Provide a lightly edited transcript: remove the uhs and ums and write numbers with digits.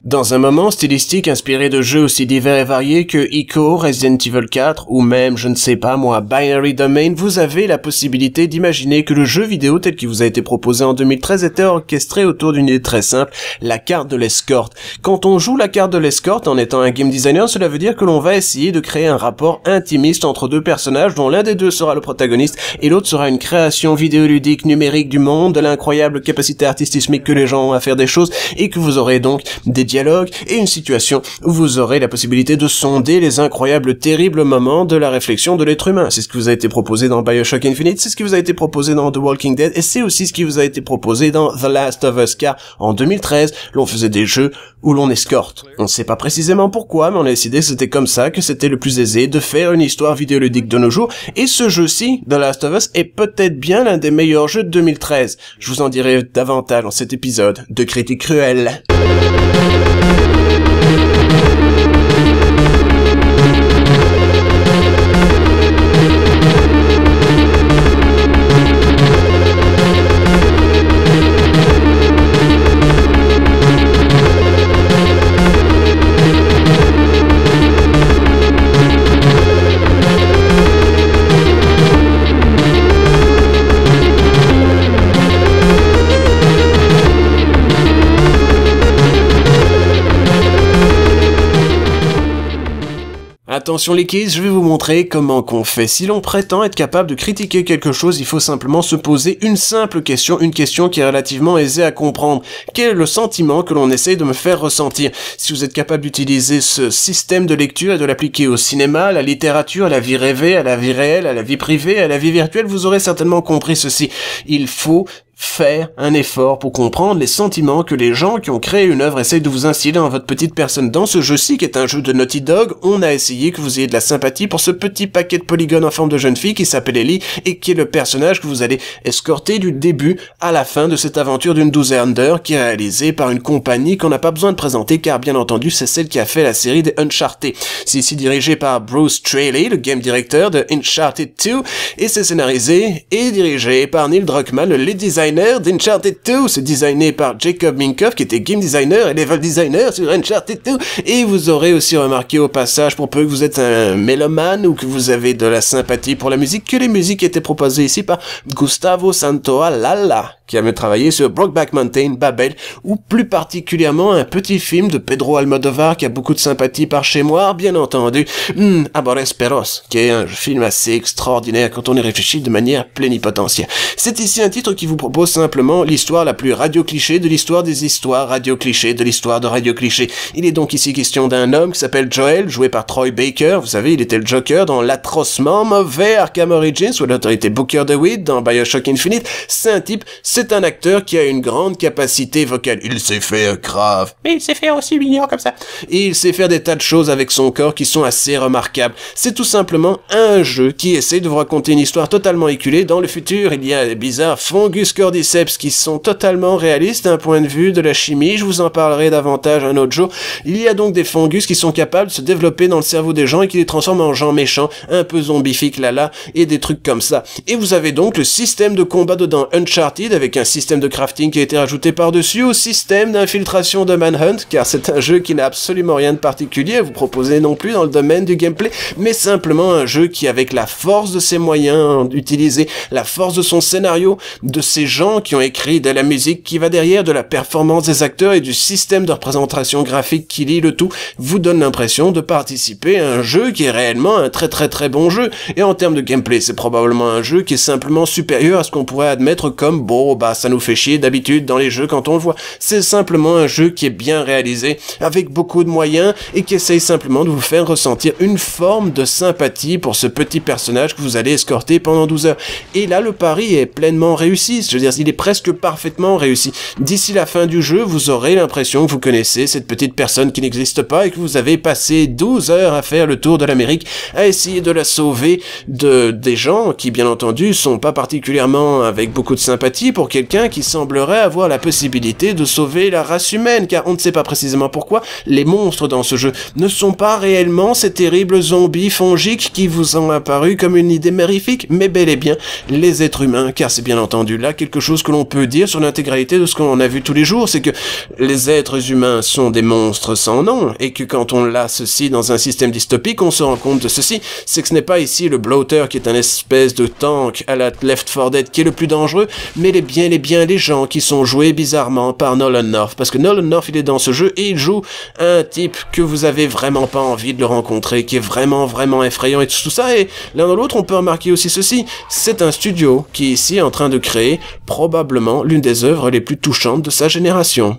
Dans un moment stylistique inspiré de jeux aussi divers et variés que Ico, Resident Evil 4 ou même, je ne sais pas moi, Binary Domain, vous avez la possibilité d'imaginer que le jeu vidéo tel qu'il vous a été proposé en 2013 était orchestré autour d'une idée très simple, la carte de l'escorte. Quand on joue la carte de l'escorte en étant un game designer, cela veut dire que l'on va essayer de créer un rapport intimiste entre deux personnages dont l'un des deux sera le protagoniste et l'autre sera une création vidéoludique numérique du monde, de l'incroyable capacité artistique que les gens ont à faire des choses et que vous aurez donc des dialogue et une situation où vous aurez la possibilité de sonder les incroyables, terribles moments de la réflexion de l'être humain. C'est ce qui vous a été proposé dans BioShock Infinite, c'est ce qui vous a été proposé dans The Walking Dead, et c'est aussi ce qui vous a été proposé dans The Last of Us, car en 2013, l'on faisait des jeux où l'on escorte. On ne sait pas précisément pourquoi, mais on a décidé que c'était comme ça, que c'était le plus aisé de faire une histoire vidéoludique de nos jours, et ce jeu-ci, The Last of Us, est peut-être bien l'un des meilleurs jeux de 2013. Je vous en dirai davantage dans cet épisode de Critique Cruelle. Attention les kids, je vais vous montrer comment qu'on fait. Si l'on prétend être capable de critiquer quelque chose, il faut simplement se poser une simple question, une question qui est relativement aisée à comprendre. Quel est le sentiment que l'on essaye de me faire ressentir? Si vous êtes capable d'utiliser ce système de lecture et de l'appliquer au cinéma, à la littérature, à la vie rêvée, à la vie réelle, à la vie privée, à la vie virtuelle, vous aurez certainement compris ceci. Il faut faire un effort pour comprendre les sentiments que les gens qui ont créé une œuvre essayent de vous instiller dans votre petite personne. Dans ce jeu-ci, qui est un jeu de Naughty Dog, on a essayé que vous ayez de la sympathie pour ce petit paquet de polygones en forme de jeune fille qui s'appelle Ellie et qui est le personnage que vous allez escorter du début à la fin de cette aventure d'une douzaine d'heures qui est réalisée par une compagnie qu'on n'a pas besoin de présenter car bien entendu c'est celle qui a fait la série des Uncharted. C'est ici dirigé par Bruce Straley, le game director de Uncharted 2, et c'est scénarisé et dirigé par Neil Druckmann, le lead designer d'Uncharted 2, c'est designé par Jacob Minkoff qui était game designer et level designer sur Uncharted 2, et vous aurez aussi remarqué au passage, pour peu que vous êtes un mélomane ou que vous avez de la sympathie pour la musique, que les musiques étaient proposées ici par Gustavo Santaolalla qui a travaillé sur Brokeback Mountain, Babel, ou plus particulièrement un petit film de Pedro Almodovar qui a beaucoup de sympathie par chez moi, bien entendu, Amores Perros, qui est un film assez extraordinaire quand on y réfléchit de manière plénipotentiaire. C'est ici un titre qui vous propose simplement l'histoire la plus radio-cliché de l'histoire des histoires radio-clichés de l'histoire de radio-clichés. Il est donc ici question d'un homme qui s'appelle Joel, joué par Troy Baker, vous savez, il était le Joker dans l'atrocement mauvais Arkham Origins, ou l'autorité Booker DeWitt dans BioShock Infinite. C'est un type, c'est un acteur qui a une grande capacité vocale. Il sait faire grave, mais il sait faire aussi mignon comme ça. Et il sait faire des tas de choses avec son corps qui sont assez remarquables. C'est tout simplement un jeu qui essaie de vous raconter une histoire totalement éculée. Dans le futur, il y a des bizarres fungus cordyceps qui sont totalement réalistes d'un point de vue de la chimie. Je vous en parlerai davantage un autre jour. Il y a donc des fungus qui sont capables de se développer dans le cerveau des gens et qui les transforment en gens méchants, un peu zombifiques là, et des trucs comme ça. Et vous avez donc le système de combat dedans Uncharted avec un système de crafting qui a été rajouté par-dessus au système d'infiltration de Manhunt, car c'est un jeu qui n'a absolument rien de particulier à vous proposer non plus dans le domaine du gameplay, mais simplement un jeu qui, avec la force de ses moyens utilisés, la force de son scénario, de ces gens qui ont écrit de la musique qui va derrière, de la performance des acteurs et du système de représentation graphique qui lie le tout, vous donne l'impression de participer à un jeu qui est réellement un très très très bon jeu. Et en termes de gameplay, c'est probablement un jeu qui est simplement supérieur à ce qu'on pourrait admettre comme bon, bah ça nous fait chier d'habitude dans les jeux quand on le voit. C'est simplement un jeu qui est bien réalisé, avec beaucoup de moyens, et qui essaye simplement de vous faire ressentir une forme de sympathie pour ce petit personnage que vous allez escorter pendant 12 heures. Et là, le pari est pleinement réussi. Je veux dire, il est presque parfaitement réussi. D'ici la fin du jeu, vous aurez l'impression que vous connaissez cette petite personne qui n'existe pas et que vous avez passé 12 heures à faire le tour de l'Amérique, à essayer de la sauver des gens qui, bien entendu, sont pas particulièrement avec beaucoup de sympathie pour pour quelqu'un qui semblerait avoir la possibilité de sauver la race humaine, car on ne sait pas précisément pourquoi les monstres dans ce jeu ne sont pas réellement ces terribles zombies fongiques qui vous ont apparu comme une idée mirifique, mais bel et bien les êtres humains, car c'est bien entendu là quelque chose que l'on peut dire sur l'intégralité de ce qu'on a vu tous les jours, c'est que les êtres humains sont des monstres sans nom, et que quand on l'a ceci dans un système dystopique, on se rend compte de ceci, c'est que ce n'est pas ici le bloater qui est un espèce de tank à la Left 4 Dead qui est le plus dangereux, mais les gens qui sont joués bizarrement par Nolan North, parce que Nolan North il est dans ce jeu et il joue un type que vous avez vraiment pas envie de le rencontrer, qui est vraiment effrayant et tout ça, et l'un dans l'autre on peut remarquer aussi ceci, c'est un studio qui est ici en train de créer probablement l'une des œuvres les plus touchantes de sa génération.